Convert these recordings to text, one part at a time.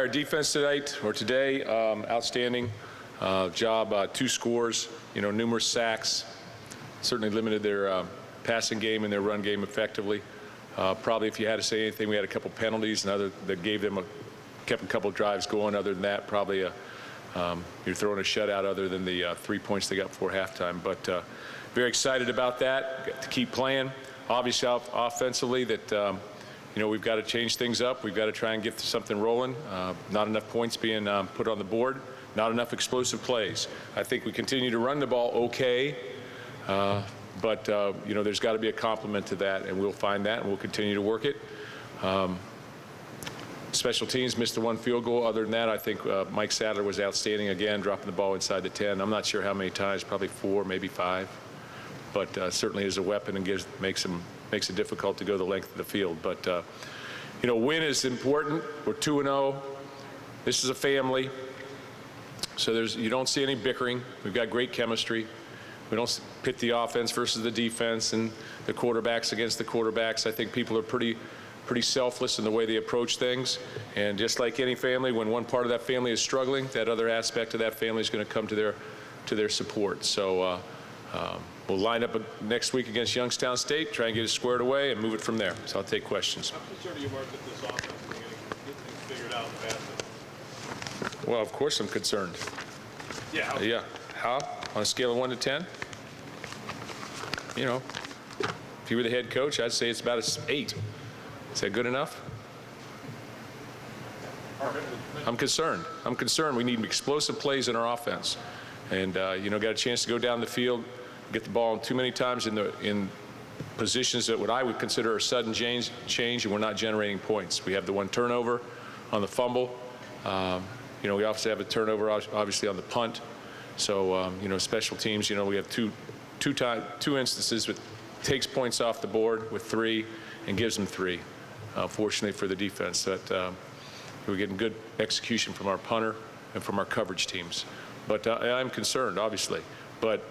Our defense tonight, or today, outstanding job. 2 scores, numerous sacks. Certainly limited their passing game and their run game effectively. Probably, if you had to say anything, we had a couple penalties and that gave them kept a couple drives going. Other than that, probably you're throwing a shutout. Other than the 3 points they got before halftime, but very excited about that. Got to keep playing. Obviously, offensively, that. We've got to change things up. We've got to try and get something rolling. Not enough points being put on the board. Not enough explosive plays. I think we continue to run the ball okay, but there's got to be a complement to that, and we'll find that, and we'll continue to work it. Special teams missed the 1 field goal. Other than that, I think Mike Sadler was outstanding again, dropping the ball inside the 10. I'm not sure how many times, probably 4, maybe 5, but certainly is a weapon and makes it difficult to go the length of the field. But, win is important. We're 2-0. This is a family. So you don't see any bickering. We've got great chemistry. We don't pit the offense versus the defense and the quarterbacks against the quarterbacks. I think people are pretty selfless in the way they approach things. And just like any family, when one part of that family is struggling, that other aspect of that family is going to come to their support. So we'll line up next week against Youngstown State, try and get it squared away, and move it from there. So I'll take questions. How concerned are you, Mark, that this offense is going to get things figured out fast? Well, of course I'm concerned. Yeah. Yeah. How? On a scale of 1 to 10? If you were the head coach, I'd say it's about an 8. Is that good enough? I'm concerned. We need explosive plays in our offense. And, got a chance to go down the field, get the ball too many times in positions that what I would consider a sudden change, and we're not generating points. We have the 1 turnover on the fumble. We also have a turnover, obviously, on the punt. So, special teams, we have two instances that takes points off the board with 3 and gives them 3. Fortunately for the defense, that we're getting good execution from our punter and from our coverage teams. But I'm concerned, obviously. But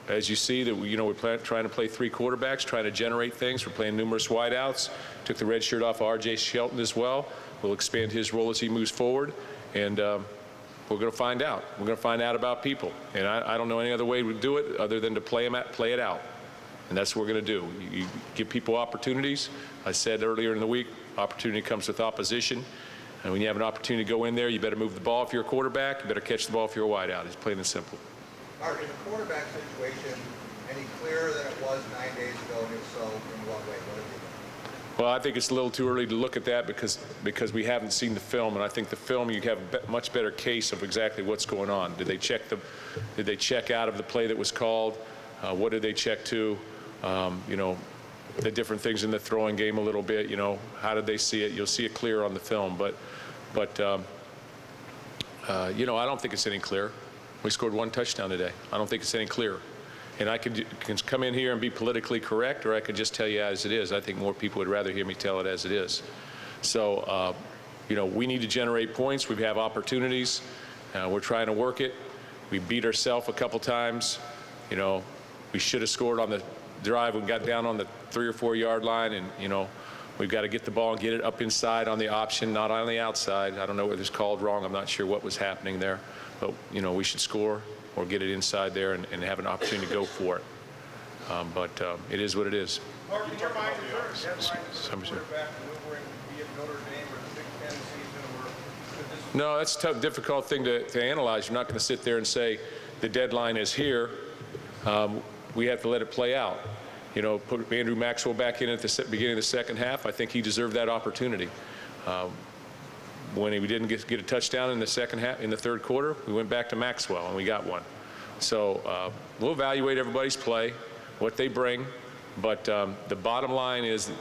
as you see, that we're trying to play 3 quarterbacks, trying to generate things. We're playing numerous wideouts. Took the red shirt off of R.J. Shelton as well. We'll expand his role as he moves forward, and we're going to find out. We're going to find out about people, and I don't know any other way to do it other than to play it out, and that's what we're going to do. You give people opportunities. I said earlier in the week, opportunity comes with opposition. And when you have an opportunity to go in there, you better move the ball if you're a quarterback. You better catch the ball if you're a wideout. It's plain and simple. Mark, is the quarterback situation any clearer than it was 9 days ago, and if so, in what way? What have you done? Well, I think it's a little too early to look at that because we haven't seen the film, and I think the film, you have a much better case of exactly what's going on. Did they check out of the play that was called? What did they check to? The different things in the throwing game a little bit. How did they see it? You'll see it clear on the film, but I don't think it's any clearer. We scored 1 touchdown today. I don't think it's any clearer. And I can come in here and be politically correct, or I could just tell you as it is. I think more people would rather hear me tell it as it is. So, we need to generate points. We have opportunities. We're trying to work it. We beat ourselves a couple times. We should have scored on the drive. We got down on the 3 or 4 yard line, and, we've got to get the ball and get it up inside on the option, not on the outside. I don't know what was called wrong. I'm not sure what was happening there. But, we should score or get it inside there and have an opportunity to go for it. But it is what it is. Mark, in your mind, is there a deadline for the quarterback maneuvering, be it Notre Dame or the Big Ten season? No, that's a tough, difficult thing to analyze. You're not going to sit there and say the deadline is here. We have to let it play out. Put Andrew Maxwell back in at the beginning of the second half. I think he deserved that opportunity. When we didn't get a touchdown in the second half, in the third quarter, we went back to Maxwell and we got one. So we'll evaluate everybody's play, what they bring, but the bottom line is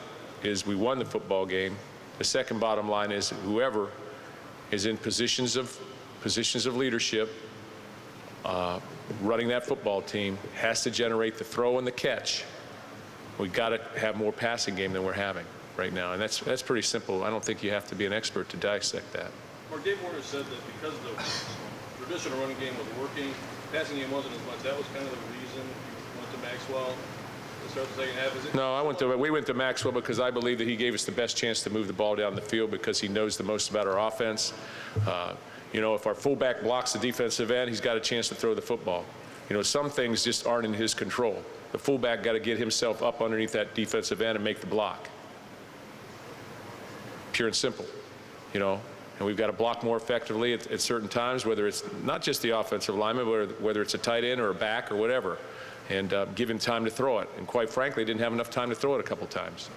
we won the football game. The second bottom line is whoever is in positions of leadership, running that football team, has to generate the throw and the catch. We've got to have more passing game than we're having right now, and that's pretty simple. I don't think you have to be an expert to dissect that. Or Dave Warner said that because the traditional running game was working, passing game wasn't as much. That was kind of the reason you went to Maxwell. to start the second half, is it? No, we went to Maxwell because I believe that he gave us the best chance to move the ball down the field because he knows the most about our offense. You know, if our fullback blocks the defensive end, he's got a chance to throw the football. You know, some things just aren't in his control. The fullback got to get himself up underneath that defensive end and make the block. Pure and simple, you know. And we've got to block more effectively at certain times, whether it's not just the offensive lineman, whether it's a tight end or a back or whatever, and give him time to throw it. And quite frankly, didn't have enough time to throw it a couple times.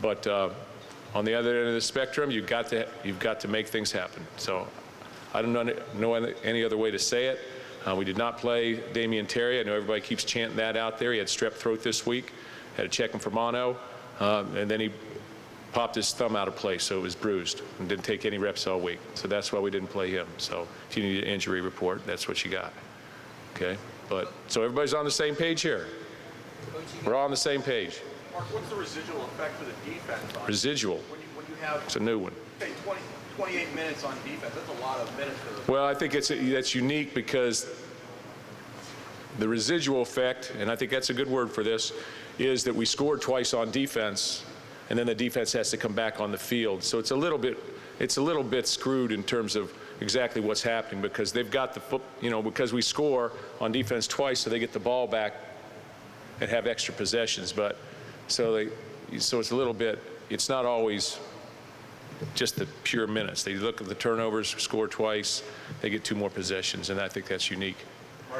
But on the other end of the spectrum, you've got to make things happen. So I don't know any other way to say it. We did not play Damian Terry. I know everybody keeps chanting that out there. He had strep throat this week. Had to check him for mono, and then he popped his thumb out of place, so it was bruised and didn't take any reps all week. So that's why we didn't play him. So if you need an injury report, that's what you got. Okay? But so everybody's on the same page here. We're all on the same page. Mark, what's the residual effect for the defense on Residual. when you have, It's a new one. say, 28 minutes on defense? That's a lot of minutes for the Well, I think that's unique because the residual effect, and I think that's a good word for this, is that we scored twice on defense, and then the defense has to come back on the field. So it's a little bit screwed in terms of exactly what's happening because they've got the because we score on defense twice, so they get the ball back and have extra possessions. But so it's a little bit. It's not always just the pure minutes. They look at the turnovers, score twice, they get 2 more possessions, and I think that's unique.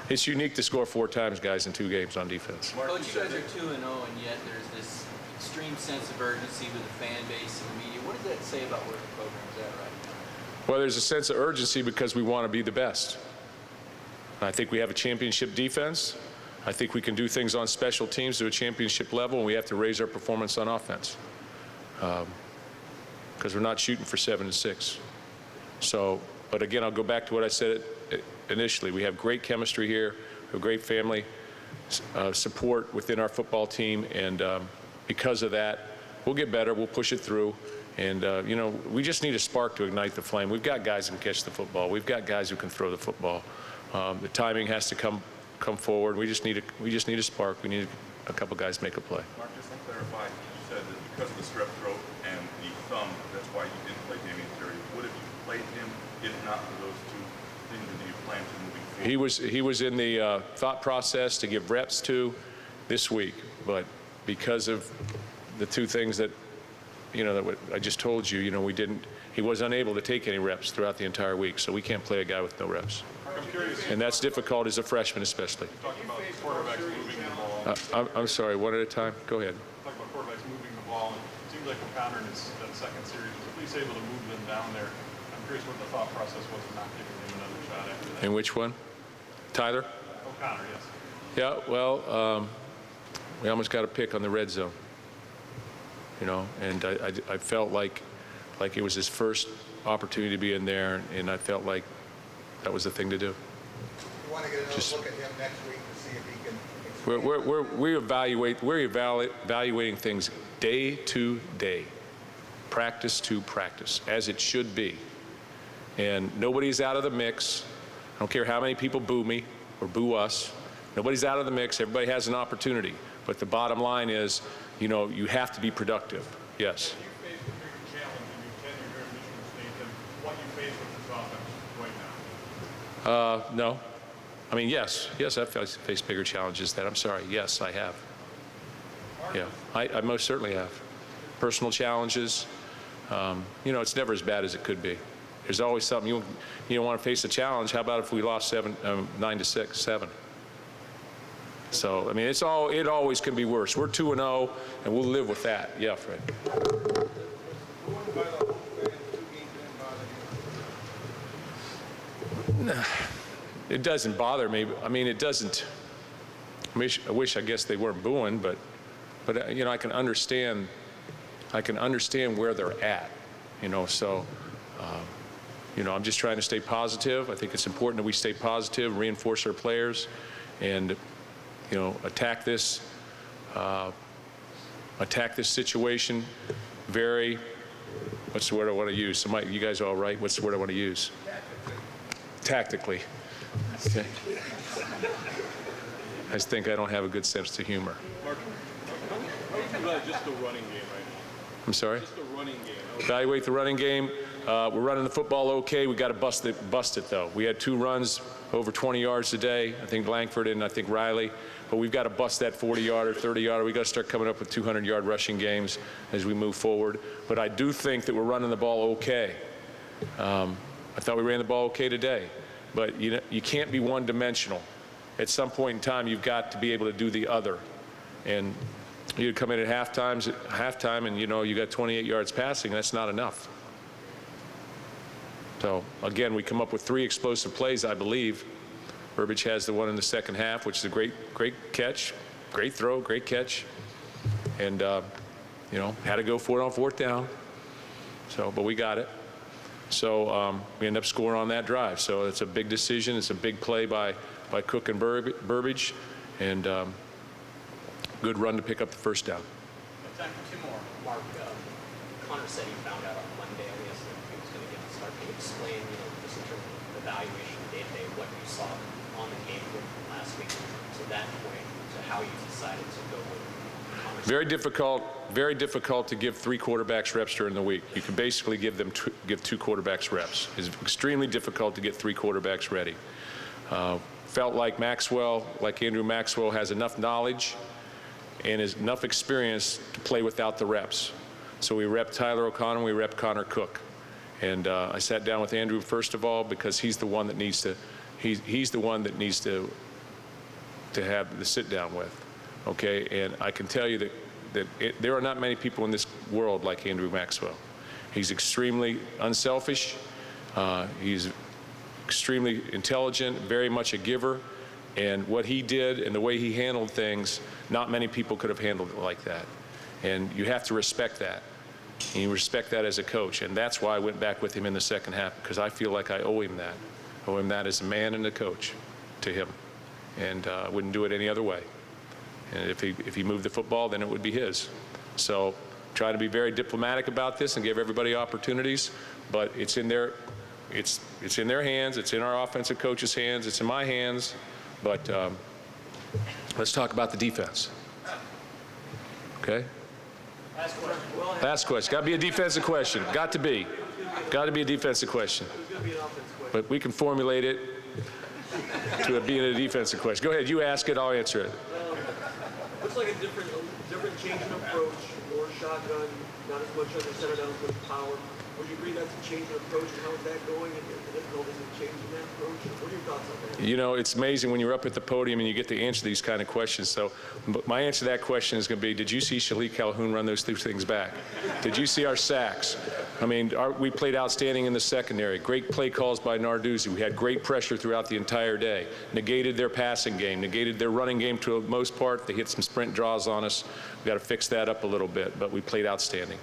It's unique to score 4 times, guys, in 2 games on defense. Coach, you guys are 2-0, and yet there's this extreme sense of urgency with the fan base and the media. What does that say about where the program's at right now? Well, there's a sense of urgency because we want to be the best. I think we have a championship defense. I think we can do things on special teams to a championship level, and we have to raise our performance on offense. Because we're not shooting for 7 and 6. So, but again, I'll go back to what I said initially. We have great chemistry here, we have great family support within our football team, and because of that, we'll get better, we'll push it through, and you know, we just need a spark to ignite the flame. We've got guys who can catch the football. We've got guys who can throw the football. The timing has to come forward. We just need a spark. We need a couple guys to make a play. Mark, just to clarify, you said that because of the strep throat and the thumb, that's why you didn't play Damian Terry. Would have you played him if not for those 2 things that you planned to moving forward? He was in the thought process to give reps to this week, but because of the 2 things that, you know, that I just told you, you know, he was unable to take any reps throughout the entire week, so we can't play a guy with no reps. I'm curious. And that's difficult as a freshman especially. Talking about quarterbacks moving the ball. I'm sorry, one at a time. Go ahead. Talk about quarterbacks moving the ball. It seems like O'Connor in that second series was at least able to move them down there. I'm curious what the thought process was of not giving him another shot after that. And which one? Tyler? O'Connor, yes. Yeah, well, we almost got a pick on the red zone, you know, and I felt like it was his first opportunity to be in there, and I felt like that was the thing to do. You want to get another Just- look at him next week to see if he can expand. We're evaluating things day to day, practice to practice, as it should be. And nobody's out of the mix. I don't care how many people boo me or boo us. Nobody's out of the mix. Everybody has an opportunity. But the bottom line is, you know, you have to be productive. Yes. You faced a bigger challenge in your tenure here at Michigan State than what you face with this offense right now. No. I mean, yes, I've faced bigger challenges than that. I'm sorry. Yes, I have. Yeah, I most certainly have. Personal challenges. You know, it's never as bad as it could be. There's always something you don't want to face a challenge. How about if we lost 9-6, 7? So I mean, it always can be worse. We're 2-0, and we'll live with that. Yeah, Fred. It doesn't bother me. I mean, it doesn't. I wish, I guess, they weren't booing, but you know, I can understand where they're at. You know, so. You know, I'm just trying to stay positive. I think it's important that we stay positive, reinforce our players, and, you know, attack this situation very, what's the word I want to use? You guys are all right? What's the word I want to use? Tactically. Okay. I just think I don't have a good sense of humor. Mark, about just the running game right now? I'm sorry? Just the running game. Evaluate the running game. We're running the football okay. We got to bust it though. We had 2 runs over 20 yards today. I think Langford and I think Riley. But we've got to bust that 40-yarder, 30-yarder. We've got to start coming up with 200-yard rushing games as we move forward. But I do think that we're running the ball okay. I thought we ran the ball okay today. But you can't be one-dimensional. At some point in time, you've got to be able to do the other. And you come in at halftime and you got 28 yards passing. That's not enough. So again, we come up with 3 explosive plays, I believe. Burbage has the one in the second half, which is a great catch, great throw, great catch, and had to go for it on 4th down. So, but we got it. So we end up scoring on that drive. So it's a big decision. It's a big play by Cook and Burbage, and good run to pick up the 1st down. Time for 2 more. Mark, Connor said he found out on Monday, I guess, that he was going to get the start. Can you explain, just in terms of evaluation day-to-day, what you saw on the game from last week to that point, to how you decided to go with Connor? Very difficult to give 3 quarterbacks reps during the week. You can basically give 2 quarterbacks reps. It's extremely difficult to get 3 quarterbacks ready. Felt like Andrew Maxwell has enough knowledge and has enough experience to play without the reps. So we repped Tyler O'Connor, we repped Connor Cook. And I sat down with Andrew first of all because he's the one that needs to have the sit down with, okay? And I can tell you that there are not many people in this world like Andrew Maxwell. He's extremely unselfish. He's extremely intelligent, very much a giver. And what he did and the way he handled things, not many people could have handled it like that. And you have to respect that. And you respect that as a coach. And that's why I went back with him in the second half, because I feel like I owe him that. I owe him that as a man and a coach to him. And I wouldn't do it any other way. And if he moved the football, then it would be his. So try to be very diplomatic about this and give everybody opportunities, but it's in their hands, it's in our offensive coach's hands, it's in my hands. But let's talk about the defense. Okay? Last question. Got to be a defensive question. Got to be a defensive question. But we can formulate it to it being a defensive question. Go ahead. You ask it. I'll answer it. Looks like a different change in approach. More shotgun, not as much under center, not as much power. Would you agree that's a change in approach? And how is that going? And the difficulties in changing that approach? What are your thoughts on that? It's amazing when you're up at the podium and you get to answer these kind of questions. So my answer to that question is going to be, did you see Shalik Calhoun run those 2 things back? Did you see our sacks? I mean, we played outstanding in the secondary. Great play calls by Narduzzi. We had great pressure throughout the entire day. Negated their passing game, negated their running game to the most part. They hit some sprint draws on us. We've got to fix that up a little bit, but we played outstanding.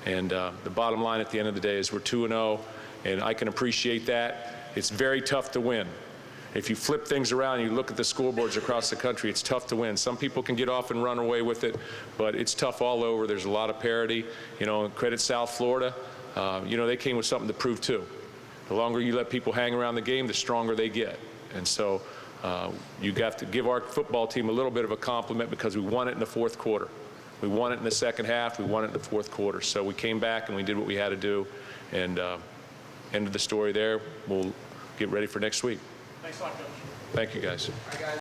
And the bottom line at the end of the day is we're 2-0, and I can appreciate that. It's very tough to win. If you flip things around and you look at the scoreboards across the country, it's tough to win. Some people can get off and run away with it, but it's tough all over. There's a lot of parity. Credit South Florida. They came with something to prove too. The longer you let people hang around the game, the stronger they get. And so you have to give our football team a little bit of a compliment because we won it in the 4th quarter. We won it in the second half. We won it in the 4th quarter. So we came back and we did what we had to do. And end of the story there. We'll get ready for next week. Thanks a lot, Coach. Thank you, guys.